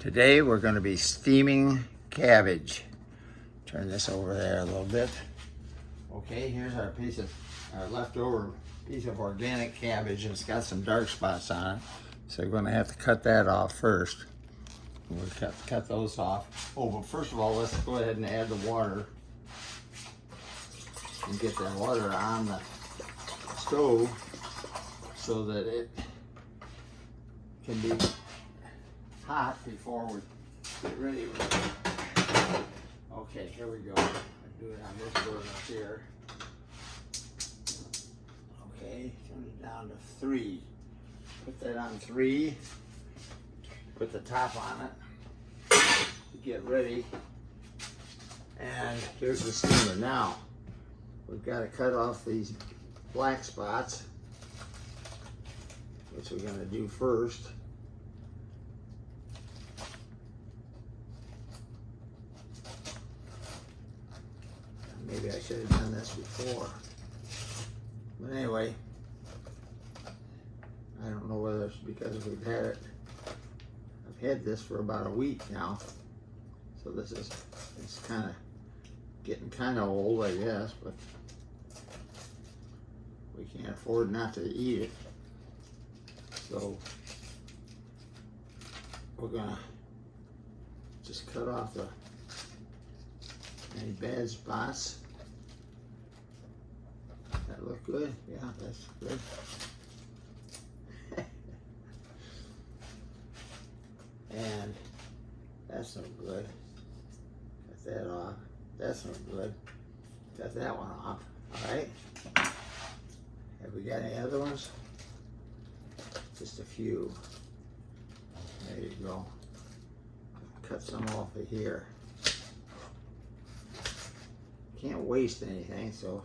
Today we're going to be steaming cabbage. Turn this over there a little bit. Okay, here's our leftover piece of organic cabbage. It's got some dark spots on it, so we're going to have to cut that off first. We'll cut those off. Oh, but first of all, let's go ahead and add the water and get that water on the stove so that it can be hot before we get ready with it. Okay, here we go. I do it on this burner up here. Okay, turn it down to 3. Put that on 3. Put the top on it to get ready. And here's the steamer. Now, we've got to cut off these black spots, which we're going to do first. Maybe I should have done this before. But anyway, I don't know whether it's because we've had it. I've had this for about a week now. So it's kind of getting kind of old, I guess, but we can't afford not to eat it. So we're gonna just cut off any bad spots. That look good? Yeah, that's good. And that's no good. Cut that off. That's no good. Cut that one off. Alright. Have we got any other ones? Just a few. There you go. Cut some off of here. Can't waste anything, so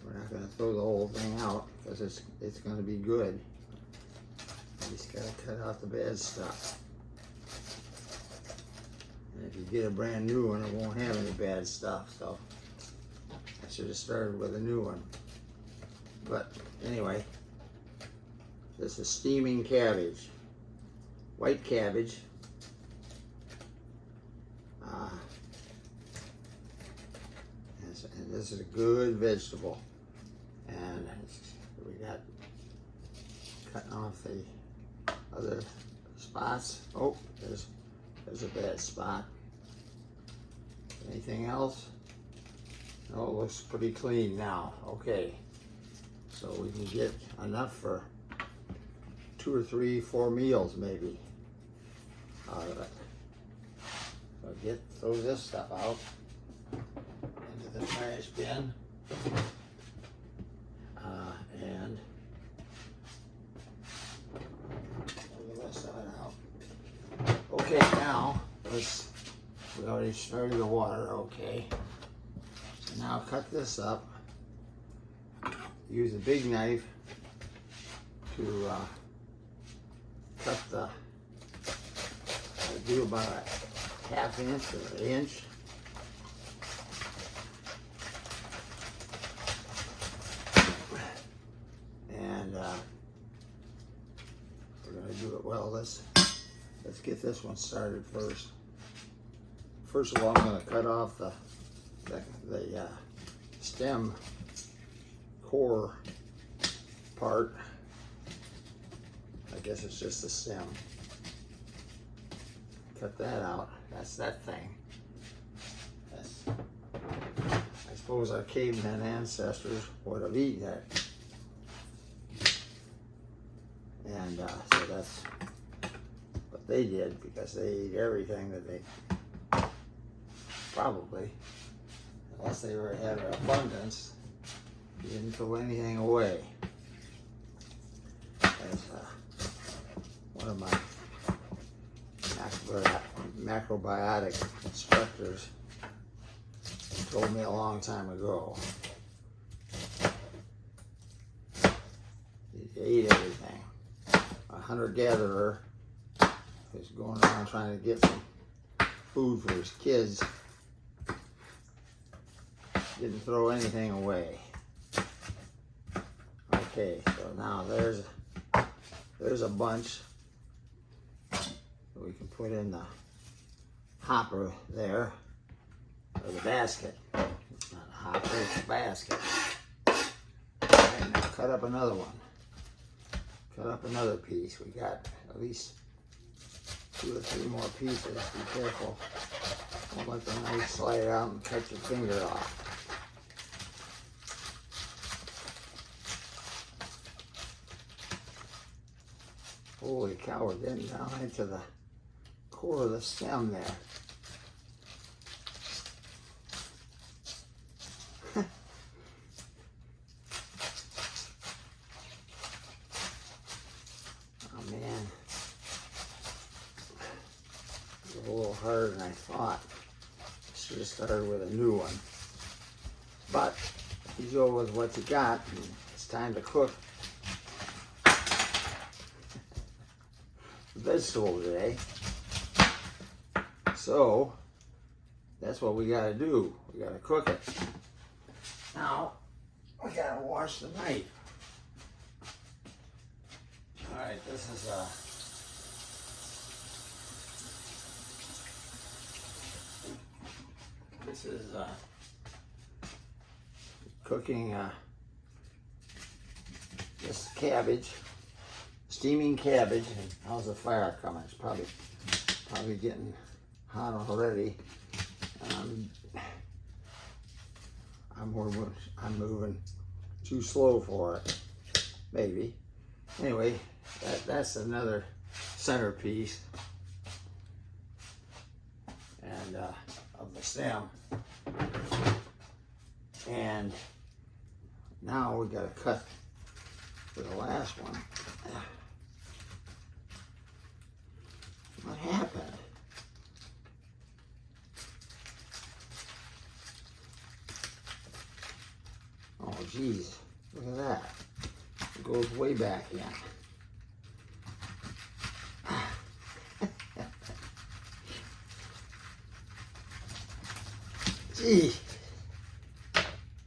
we're not going to throw the whole thing out because it's going to be good. You just got to cut out the bad stuff. And if you get a brand new one, it won't have any bad stuff. So I should have started with a new one. But anyway, this is steaming cabbage, white cabbage. And this is a good vegetable. And we got cutting off the other spots. Oh, there's a bad spot. Anything else? No, it looks pretty clean now. Okay, so we can get enough for 2 or 3, 4 meals maybe out of it. So throw this stuff out into the trash bin, and throw the rest of it out. Okay, now we already started the water. Okay, so now cut this up. Use a big knife to cut do about a 1/2 inch or 1 inch. And we're going to do it well. Let's get this one started first. First of all, I'm going to cut off the stem core part. I guess it's just the stem. Cut that out. That's that thing. I suppose our caveman ancestors would have eaten it. And so that's what they did, because they ate everything that they probably, unless they had an abundance, didn't throw anything away. As one of my macrobiotic instructors told me a long time ago. He ate everything. A hunter-gatherer who's going around trying to get some food for his kids didn't throw anything away. Okay, so now there's a bunch. that we can put in the hopper there, or the basket. It's not a hopper, it's a basket. And now cut up another one. Cut up another piece. We got at least 2 or 3 more pieces. Be careful. Don't let the knife slide out and cut your finger off. Holy cow, we're getting down into the core of the stem there. Oh man, it's a little harder than I thought. Should have started with a new one. But you go with what you got. It's time to cook vegetable today. So that's what we gotta do. We gotta cook it. Now we gotta wash the knife. Alright, this is cooking this cabbage. Steaming cabbage. And how's the fire coming? It's probably getting hot already. I'm moving too slow for it, maybe. Anyway, that's another centerpiece and of the stem. And now we got to cut for the last one. What happened? Oh, geez. Look at that. It goes way back again. Gee.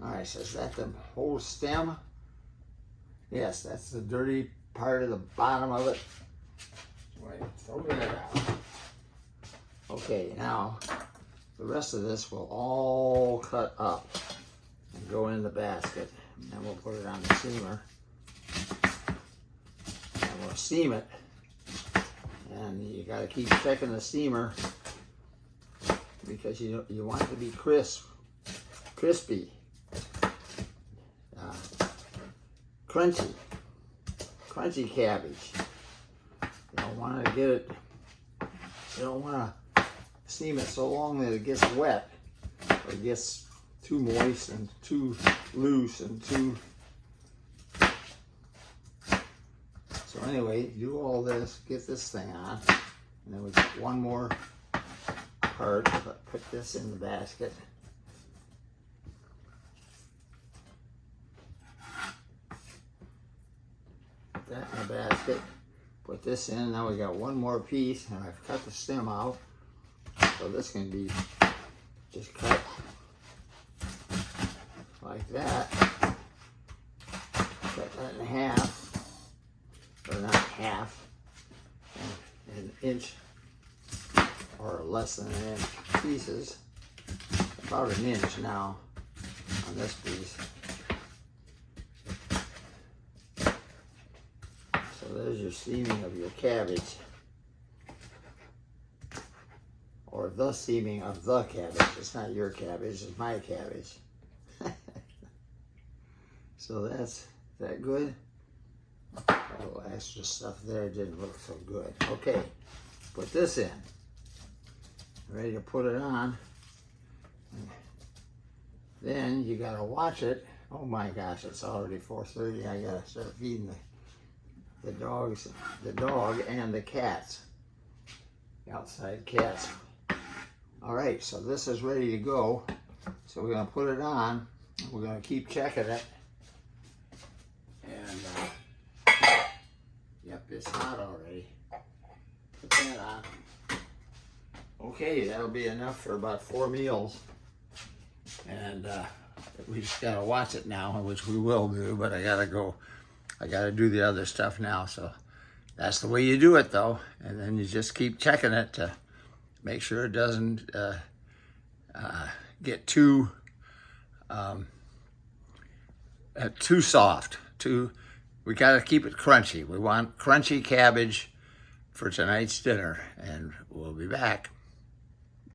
Alright, so is that the whole stem? Yes, that's the dirty part of the bottom of it. Wait, throw that out. Okay, now the rest of this will all cut up and go in the basket. And then we'll put it on the steamer. And we'll steam it. And you gotta keep checking the steamer because you want it to be crispy, crunchy cabbage. You don't want to get it. You don't want to steam it so long that it gets wet or it gets too moist and too loose and too. So anyway, do all this, get this thing on, and then we got one more part. Put this in the basket. Put that in the basket. Put this in. Now we got one more piece, and I've cut the stem out, so this can be just cut like that. Cut that in half, or not half, an inch or less than an inch pieces. About an inch now on this piece. So there's your steaming of your cabbage, or the steaming of the cabbage. It's not your cabbage, it's my cabbage. So that's that good. A little extra stuff there didn't look so good. Okay, put this in. Ready to put it on. Then you gotta watch it. Oh my gosh, it's already 4:30. I gotta start feeding the dogs, the dog and the cats, the outside cats. All right, so this is ready to go. So we're gonna put it on. We're gonna keep checking it. And yep, it's hot already. Put that on. Okay, that'll be enough for about 4 meals. And we just gotta watch it now, which we will do, but I gotta do the other stuff now. So That's the way you do it, though. And then you just keep checking it to make sure it doesn't get too soft. We got to keep it crunchy. We want crunchy cabbage for tonight's dinner, and we'll be back.